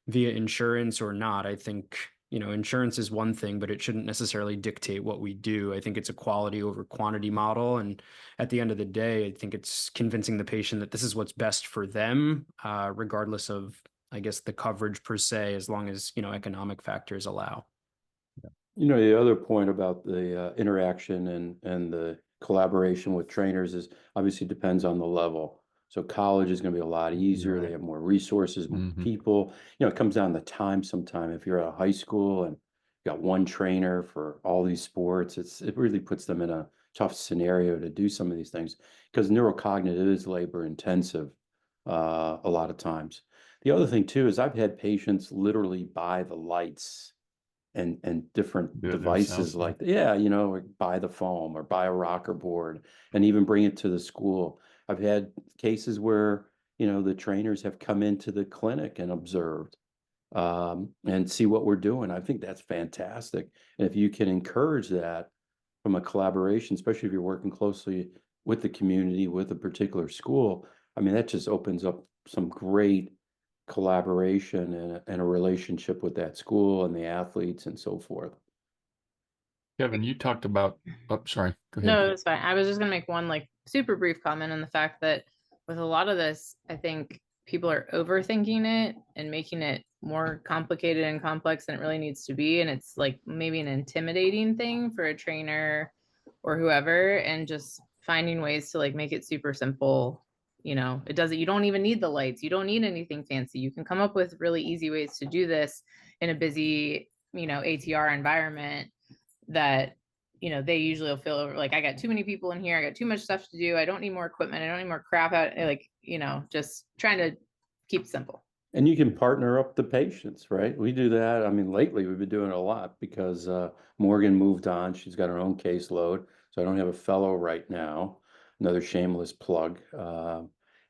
via insurance or not. I think, you know, insurance is one thing, but it shouldn't necessarily dictate what we do. I think it's a quality over quantity model. And at the end of the day, I think it's convincing the patient that this is what's best for them, regardless of, I guess, the coverage per se, as long as, you know, economic factors allow. You know, the other point about the interaction and the collaboration with trainers is obviously depends on the level. So college is going to be a lot easier. Right. They have more resources, more people. You know, it comes down to time sometime. If you're at a high school and you got one trainer for all these sports, it really puts them in a tough scenario to do some of these things, because neurocognitive is labor intensive a lot of times. The other thing too is I've had patients literally buy the lights and different devices like, yeah, you know, or buy the foam or buy a rocker board and even bring it to the school. I've had cases where, you know, the trainers have come into the clinic and observed and see what we're doing. I think that's fantastic. And if you can encourage that from a collaboration, especially if you're working closely with the community, with a particular school, I mean, that just opens up some great collaboration and a relationship with that school and the athletes and so forth. Kevin, you talked about, oh, sorry, go ahead. No, it's fine. I was just going to make one like super brief comment on the fact that with a lot of this, I think people are overthinking it and making it more complicated and complex than it really needs to be. And it's like maybe an intimidating thing for a trainer or whoever, and just finding ways to like make it super simple. You know, you don't even need the lights. You don't need anything fancy. You can come up with really easy ways to do this in a busy, you know, ATR environment that, you know, they usually will feel like, I got too many people in here. I got too much stuff to do. I don't need more equipment. I don't need more crap out. Like, you know, just trying to keep it simple. And you can partner up the patients, right? We do that. I mean, lately we've been doing it a lot because Morgan moved on. She's got her own caseload. So I don't have a fellow right now. Another shameless plug.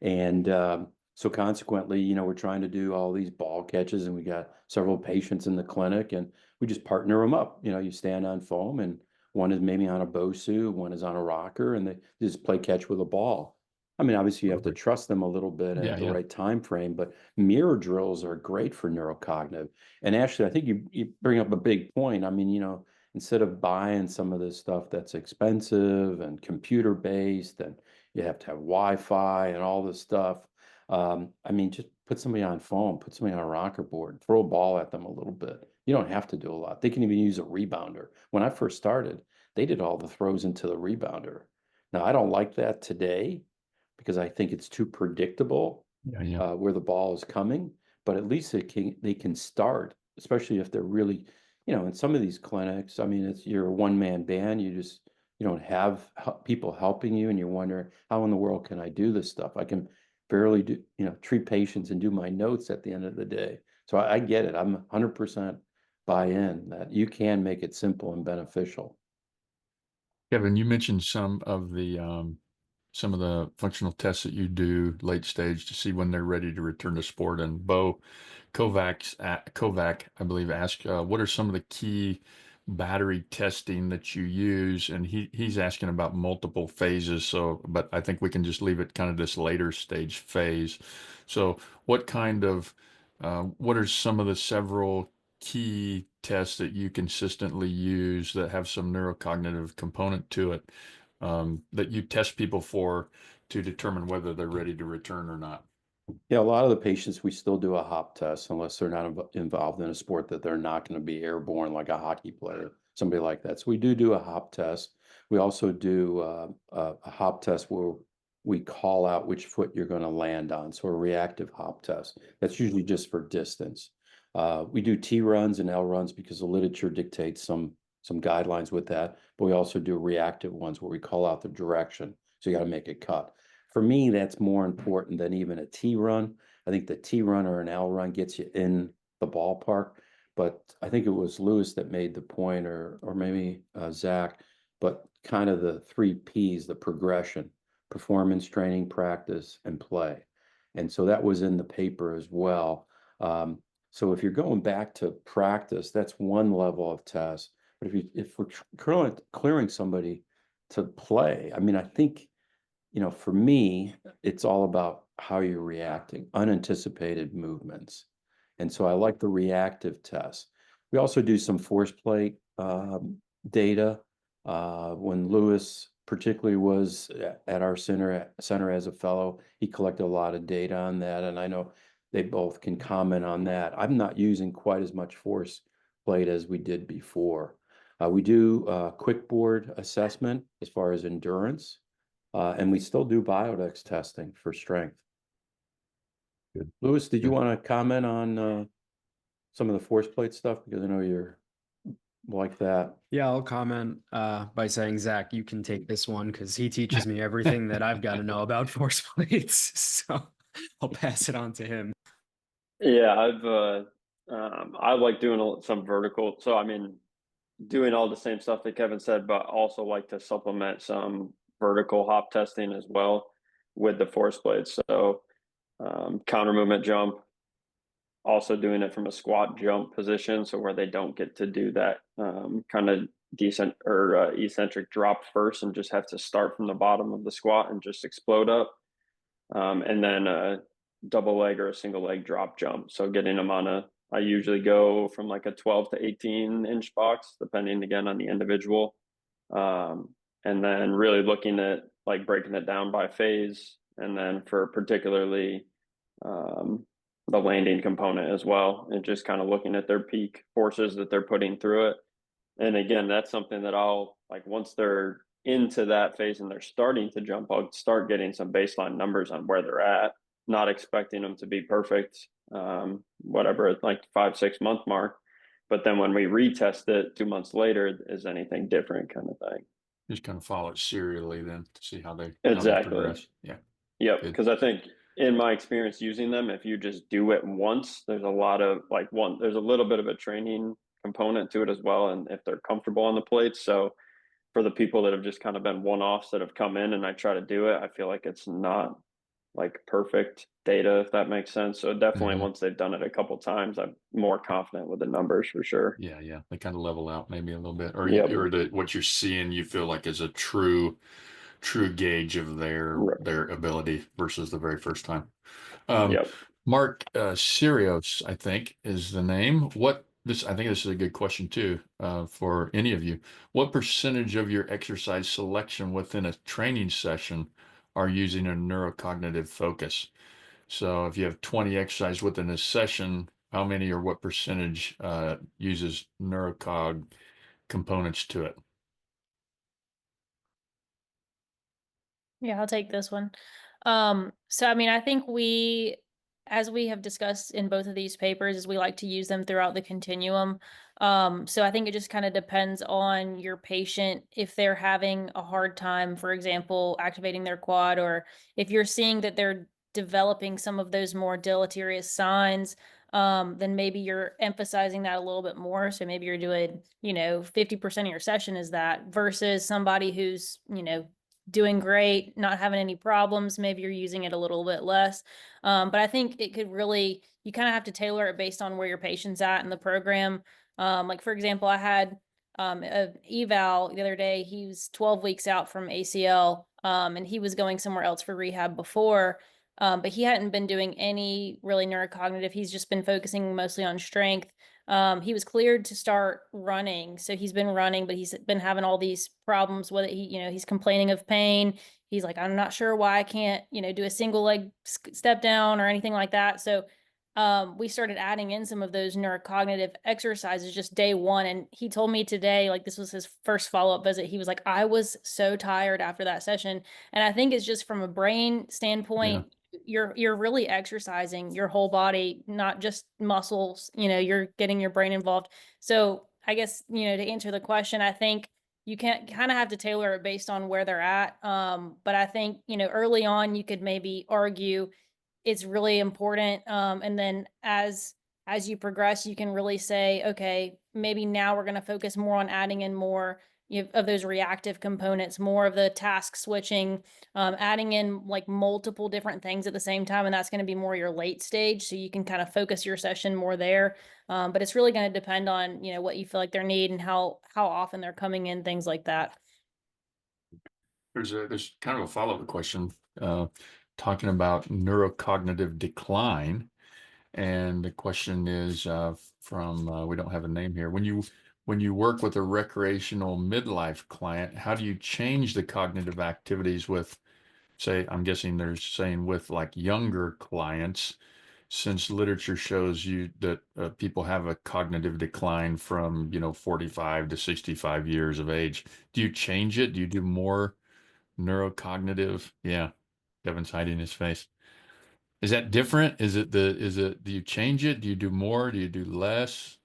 And so consequently, you know, we're trying to do all these ball catches, and we got several patients in the clinic, and we just partner them up. You know, you stand on foam, and one is maybe on a Bosu, one is on a rocker, and they just play catch with a ball. I mean, obviously you have to trust them a little bit Yeah, at the yeah. right time frame, but mirror drills are great for neurocognitive. And Ashley, I think you bring up a big point. I mean, you know, instead of buying some of this stuff that's expensive and computer based, and you have to have Wi-Fi and all this stuff. I mean, just put somebody on foam, put somebody on a rocker board, throw a ball at them a little bit. You don't have to do a lot. They can even use a rebounder. When I first started, they did all the throws into the rebounder. Now, I don't like that today because I think it's too predictable Yeah. where the ball is coming, but at least they can start, especially if they're really, you know, in some of these clinics, I mean, you're a one-man band, you don't have people helping you, and you wonder, how in the world can I do this stuff? I can barely do, you know, treat patients and do my notes at the end of the day. So I get it. I'm 100% buy in that you can make it simple and beneficial. Kevin, you mentioned some of the functional tests that you do late stage to see when they're ready to return to sport. And Bo Kovac, I believe, asked, what are some of the key battery testing that you use? And he's asking about multiple phases. So, but I think we can just leave it kind of this later stage phase. So what are some of the several key tests that you consistently use that have some neurocognitive component to it, that you test people for to determine whether they're ready to return or not? Yeah, a lot of the patients, we still do a hop test unless they're not involved in a sport that they're not going to be airborne, like a hockey player, somebody like that. So we do a hop test. We also do a hop test where we call out which foot you're going to land on. So a reactive hop test. That's usually just for distance. We do T runs and L runs because the literature dictates some guidelines with that. But we also do reactive ones where we call out the direction. So you got to make a cut. For me, that's more important than even a T run. I think the T run or an L run gets you in the ballpark. But I think it was Lewis that made the point, or maybe Zach, but kind of the 3 Ps, the progression: performance, training, practice, and play. And so that was in the paper as well. So if you're going back to practice, that's one level of test. But if we're clearing somebody to play, I mean, I think, you know, for me, it's all about how you're reacting, unanticipated movements. And so I like the reactive test. We also do some force plate data. When Lewis particularly was at our center as a fellow, he collected a lot of data on that. And I know they both can comment on that. I'm not using quite as much force plate as we did before. We do quick board assessment as far as endurance. And we still do biodex testing for strength. Good. Lewis, did you want to comment on some of the force plate stuff? Because I know you're like that. Yeah, I'll comment by saying, Zach, you can take this one because he teaches me everything that I've got to know about force plates. So I'll pass it on to him. Yeah, I like doing some vertical. So I mean, doing all the same stuff that Kevin said, but also like to supplement some vertical hop testing as well with the force plates. So counter movement jump, also doing it from a squat jump position, so where they don't get to do that kind of decent or eccentric drop first and just have to start from the bottom of the squat and just explode up. And then a double leg or a single leg drop jump. So getting them on I usually go from like a 12 to 18 inch box, depending again on the individual. And then really looking at like breaking it down by phase. And then for particularly the landing component as well, and just kind of looking at their peak forces that they're putting through it. And again, that's something that I'll like, once they're into that phase and they're starting to jump, I'll start getting some baseline numbers on where they're at, not expecting them to be perfect, whatever, like 5-6 month mark. But then when we retest it 2 months later, is anything different kind of thing. Just kind of follow it serially then to see how they Exactly. progress. Yeah. Yep. Because I think in my experience using them, if you just do it once, there's a lot of there's a little bit of a training component to it as well. And if they're comfortable on the plates. So for the people that have just kind of been one-offs that have come in and I try to do it, I feel like it's not like perfect data, if that makes sense. So definitely once they've done it a couple times, I'm more confident with the numbers for sure. Yeah, yeah. They kind of level out maybe a little bit, or Yep. what you're seeing, you feel like is a true gauge of their ability versus the very first time. Yep. Mark Sirios, I think, is the name. I think this is a good question too, for any of you. What percentage of your exercise selection within a training session are using a neurocognitive focus? So if you have 20 exercises within a session, how many or what percentage uses neurocog components to it? Yeah, I'll take this one. So I mean, I think as we have discussed in both of these papers, is we like to use them throughout the continuum. So I think it just kind of depends on your patient. If they're having a hard time, for example, activating their quad, or if you're seeing that they're developing some of those more deleterious signs, then maybe you're emphasizing that a little bit more. So maybe you're doing, 50% of your session is that, versus somebody who's, doing great, not having any problems. Maybe you're using it a little bit less. But I think it could really, you kind of have to tailor it based on where your patient's at in the program. Like for example, I had a eval the other day. He was 12 weeks out from ACL, and he was going somewhere else for rehab before. But he hadn't been doing any really neurocognitive. He's just been focusing mostly on strength. He was cleared to start running. So he's been running, but he's been having all these problems with it. He's complaining of pain. He's like, I'm not sure why I can't, do a single leg step down or anything like that. So we started adding in some of those neurocognitive exercises just day one. And he told me today, like this was his first follow-up visit. He was like, I was so tired after that session. And I think it's just from a brain standpoint, you're really exercising your whole body, not just muscles. You're getting your brain involved. So I guess, to answer the question, I think you can't kind of have to tailor it based on where they're at. But I think, early on you could maybe argue it's really important. And then as you progress, you can really say, okay, maybe now we're going to focus more on adding in more of those reactive components, more of the task switching, adding in like multiple different things at the same time. And that's going to be more your late stage. So you can kind of focus your session more there. But it's really going to depend on, what you feel like their need and how often they're coming in, things like that. There's kind of a follow-up question, talking about neurocognitive decline. And the question is from, we don't have a name here. When you work with a recreational midlife client, how do you change the cognitive activities with, say, I'm guessing they're saying with like younger clients, since literature shows you that people have a cognitive decline from, 45 to 65 years of age. Do you change it? Do you do more neurocognitive? Yeah. Kevin's hiding his face. Is that different? Do you change it? Do you do more? Do you do less?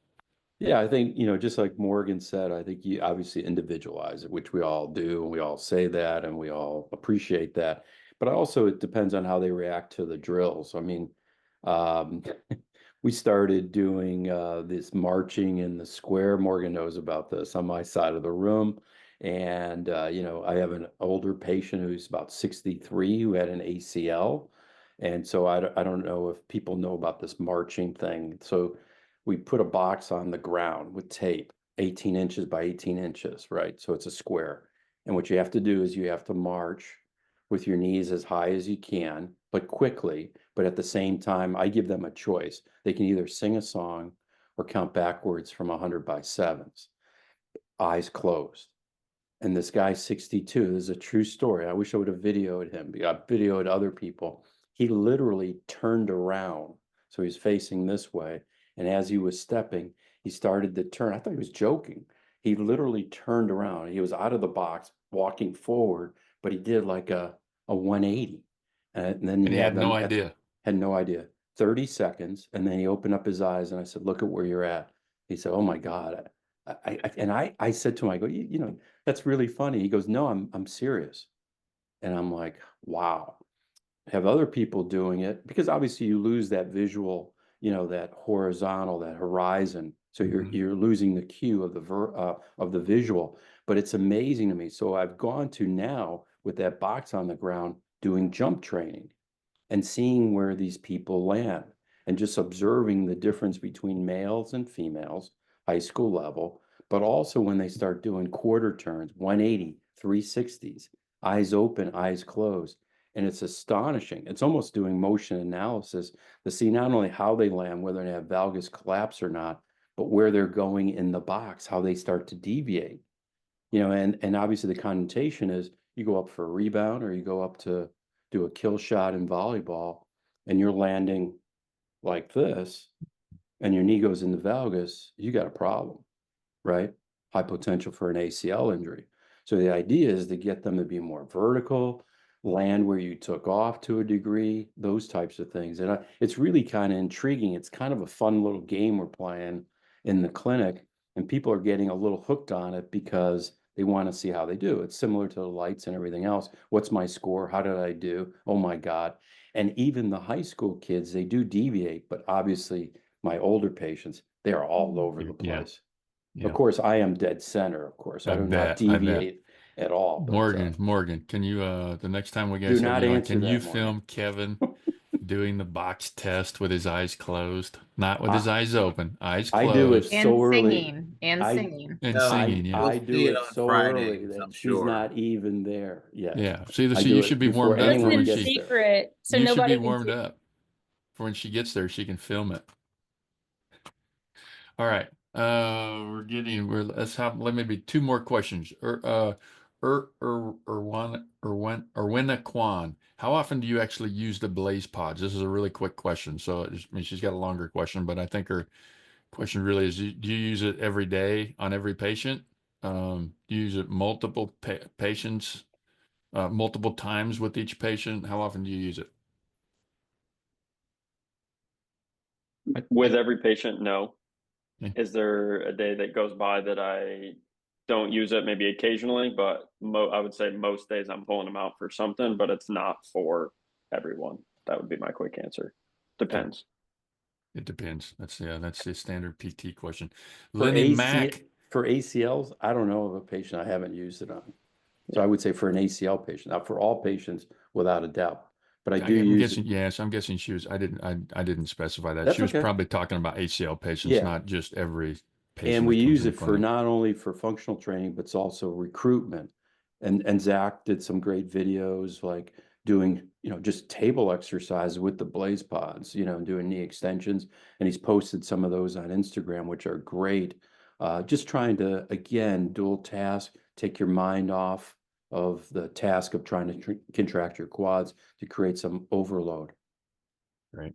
Yeah, I think, just like Morgan said, I think you obviously individualize it, which we all do, and we all say that, and we all appreciate that. But also it depends on how they react to the drills. I mean, um, we started doing this marching in the square. Morgan knows about this on my side of the room. And, I have an older patient who's about 63 who had an ACL. And so I don't know if people know about this marching thing. So we put a box on the ground with tape, 18 inches by 18 inches, right? So it's a square. And what you have to do is you have to march with your knees as high as you can, but quickly. But at the same time, I give them a choice. They can either sing a song or count backwards from 100 by sevens, eyes closed. And this guy, 62, this is a true story. I wish I would have videoed him. I videoed other people. He literally turned around. So he's facing this way. And as he was stepping, he started to turn. I thought he was joking. He literally turned around. He was out of the box, walking forward, but he did like a 180. And then he had no idea. Had no idea. 30 seconds. And then he opened up his eyes and I said, look at where you're at. He said, oh my God. I said to him, I go, that's really funny. He goes, no, I'm serious. And I'm like, wow. have other people doing it, because obviously you lose that visual, that horizontal, that horizon. So you're losing the cue of the visual. But it's amazing to me. So I've gone to now with that box on the ground doing jump training and seeing where these people land and just observing the difference between males and females, high school level, but also when they start doing quarter turns, 180, 360s, eyes open, eyes closed. And it's astonishing. It's almost doing motion analysis to see not only how they land, whether they have valgus collapse or not, but where they're going in the box, how they start to deviate. And obviously the connotation is you go up for a rebound or you go up to do a kill shot in volleyball and you're landing like this and your knee goes in the valgus, you got a problem, right? High potential for an ACL injury. So the idea is to get them to be more vertical, land where you took off to a degree, those types of things. And it's really kind of intriguing. It's kind of a fun little game we're playing in the clinic, and people are getting a little hooked on it because they want to see how they do. It's similar to the lights and everything else. What's my score? How did I do? Oh my God. And even the high school kids, they do deviate, but obviously my older patients, they're all over the Yeah. place. Yeah. Of course, I am dead center, of course. I do not deviate at all. But, Morgan, can you, the next time we do guys not have you on, answer can you that, Morgan. film Kevin doing the box test with his eyes closed, not with his eyes open, eyes closed? I do it And so early. singing and I- singing. And No, singing, yeah. I We'll do see it it on so Fridays, early that I'm she's sure. not even there yet. Yeah. See, I you do should it be before warmed up That's for anyone when in gets she, there. secret, so you should nobody be can warmed see. up for when she gets there, she can film it. All right. Let's have, let me be two more questions. Erwinna Kwan, how often do you actually use the Blaze pods? This is a really quick question. So I mean, she's got a longer question, but I think her question really is, do you use it every day on every patient? Do you use it multiple patients, multiple times with each patient? How often do you use it? With every patient, no. Okay. Is there a day that goes by that I don't use it? Maybe occasionally, but I would say most days I'm pulling them out for something, but it's not for everyone. That would be my quick answer. Depends. It depends. That's the standard PT question. For Lenny Mack. For ACLs, I don't know of a patient I haven't used it on. So I would say for an ACL patient, not for all patients, without a doubt. But I do I'm use guessing, it. yes, I'm guessing she was, I didn't specify that. That's She was okay. probably talking about ACL patients, Yeah. not just every patient. And that we comes use in the it for clinic. not only for functional training, but it's also recruitment. And Zach did some great videos like doing, just table exercises with the Blaze pods, doing knee extensions. And he's posted some of those on Instagram, which are great. Just trying to, again, dual task, take your mind off of the task of trying to contract your quads to create some overload. Right.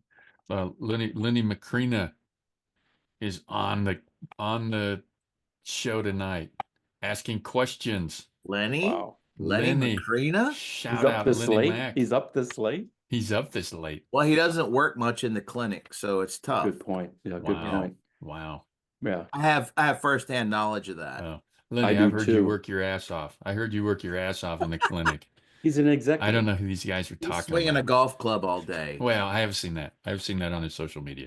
Lenny Macrina is on the show tonight, asking questions. Lenny? Wow. Lenny Macrina? Shout He's up out this Lenny late. Mac. He's up this late. He's up this late. Well, he doesn't work much in the clinic, so it's tough. Good point. Yeah, good Wow. point. Wow. Yeah. I have firsthand knowledge of that. Oh, Lenny, I do I've heard you too. work your ass off. I heard you work your ass off in the clinic. He's an executive. I don't know who these guys are He's talking swinging about. a golf club all day. Well, I have seen that. I've seen that on his social media.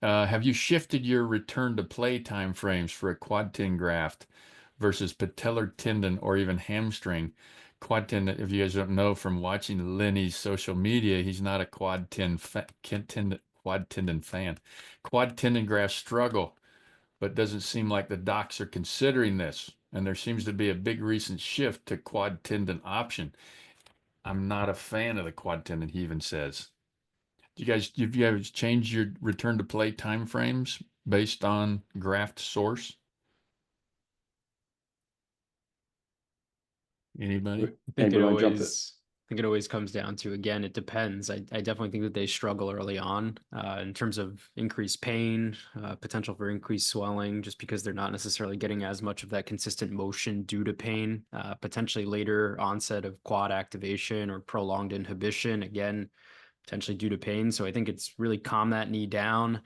Have you shifted your return to play time frames for a quad tendon graft versus patellar tendon or even hamstring? Quad tendon, if you guys don't know from watching Lenny's social media, he's not a quad tendon fan. Quad tendon grafts struggle, but doesn't seem like the docs are considering this. And there seems to be a big recent shift to quad tendon option. I'm not a fan of the quad tendon, he even says. Have you guys changed your return to play timeframes based on graft source? Anybody? I think Anybody wanna jump in? I think it always comes down to, again, it depends. I definitely think that they struggle early on in terms of increased pain, potential for increased swelling, just because they're not necessarily getting as much of that consistent motion due to pain, potentially later onset of quad activation or prolonged inhibition, again, potentially due to pain. So I think it's really calm that knee down,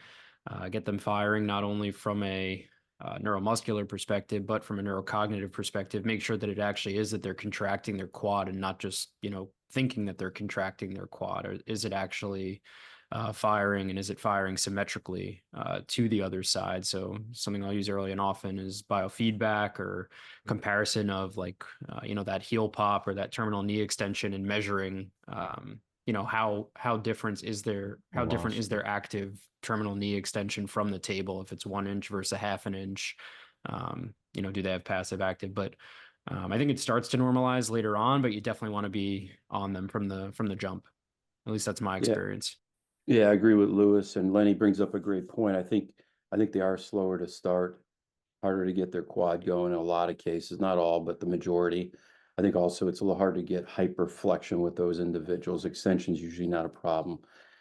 get them firing not only from a neuromuscular perspective, but from a neurocognitive perspective, make sure that it actually is that they're contracting their quad and not just, thinking that they're contracting their quad, or is it actually firing, and is it firing symmetrically to the other side? So something I'll use early and often is biofeedback or comparison of like, that heel pop or that terminal knee extension, and measuring, how different is their active terminal knee extension from the table, if it's 1 inch versus a half an inch. Do they have passive active? But I think it starts to normalize later on, but you definitely want to be on them from the jump. At least that's my experience. Yeah, I agree with Lewis, and Lenny brings up a great point. I think they are slower to start, harder to get their quad going in a lot of cases, not all, but the majority. I think also it's a little hard to get hyperflexion with those individuals. Extension's usually not a problem.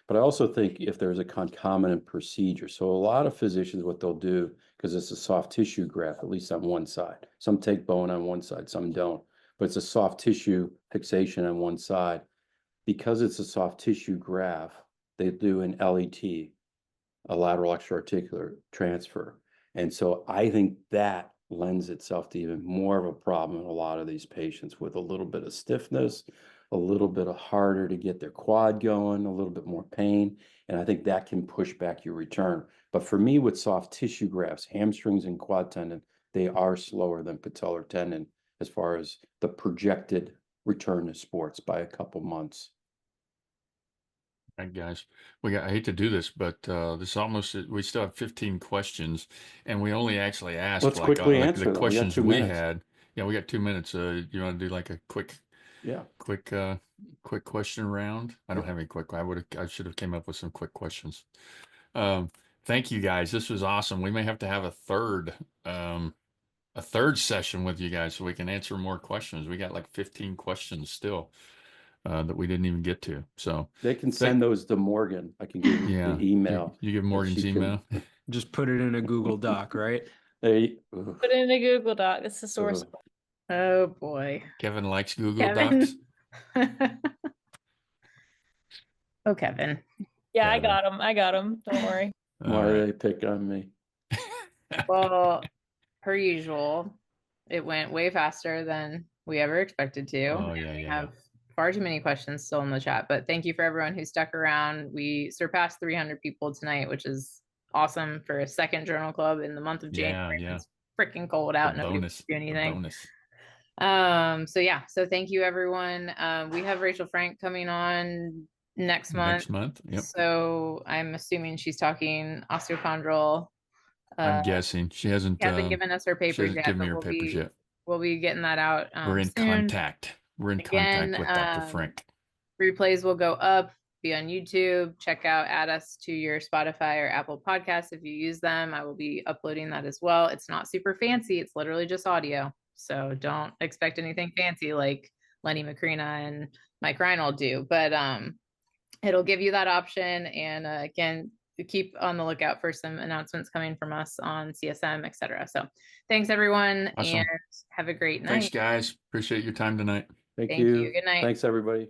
But I also think if there's a concomitant procedure, so a lot of physicians, what they'll do, because it's a soft tissue graft, at least on one side. Some take bone on one side, some don't. But it's a soft tissue fixation on one side. Because it's a soft tissue graft, they do an LET, a lateral extraarticular transfer. And so I think that lends itself to even more of a problem in a lot of these patients with a little bit of stiffness, a little bit of harder to get their quad going, a little bit more pain. And I think that can push back your return. But for me, with soft tissue grafts, hamstrings and quad tendon, they are slower than patellar tendon as far as the projected return to sports by a couple months. All right, guys, I hate to do this, but we still have 15 questions, and we only actually asked Let's quickly answer the them. questions We got 2 minutes. had. Yeah, we got 2 minutes. You want to do like a quick question round? I don't have any quick. I should have came up with some quick questions. Thank you guys. This was awesome. We may have to have a third session with you guys so we can answer more questions. We got like 15 questions still that we didn't even get to. So they can send those to Morgan. I can give you the email. You give Morgan's email. Just put it in a Google Doc, right? Put it in a Google Doc. It's the source. Oh boy. Kevin likes Google Docs. Oh, Kevin. Yeah, Kevin. I got him. Don't worry. Why do they pick on me? Well, per usual, it went way faster than we ever expected to. Oh, yeah, we have far too many questions still in the chat, but thank you for everyone who stuck around. We surpassed 300 people tonight, which is awesome for a second journal club in the month of January. Yeah. It's freaking cold out. Nobody can do anything. So thank you, everyone. We have Rachel Frank coming on next month. Yep. So I'm assuming she's talking osteochondral. I'm guessing she hasn't given us her papers yet. We'll be getting that out. We're in soon. contact. We're in contact with Dr. Frank. Replays will go up, be on YouTube. Add us to your Spotify or Apple Podcasts if you use them. I will be uploading that as well. It's not super fancy. It's literally just audio. So don't expect anything fancy like Lenny Macrina and Mike Reinhold do. But it'll give you that option. And again, keep on the lookout for some announcements coming from us on CSM, etc. So thanks, everyone. Awesome. And have a great night. Thanks, guys. Appreciate your time tonight. Thank you. Good night. Thanks, everybody.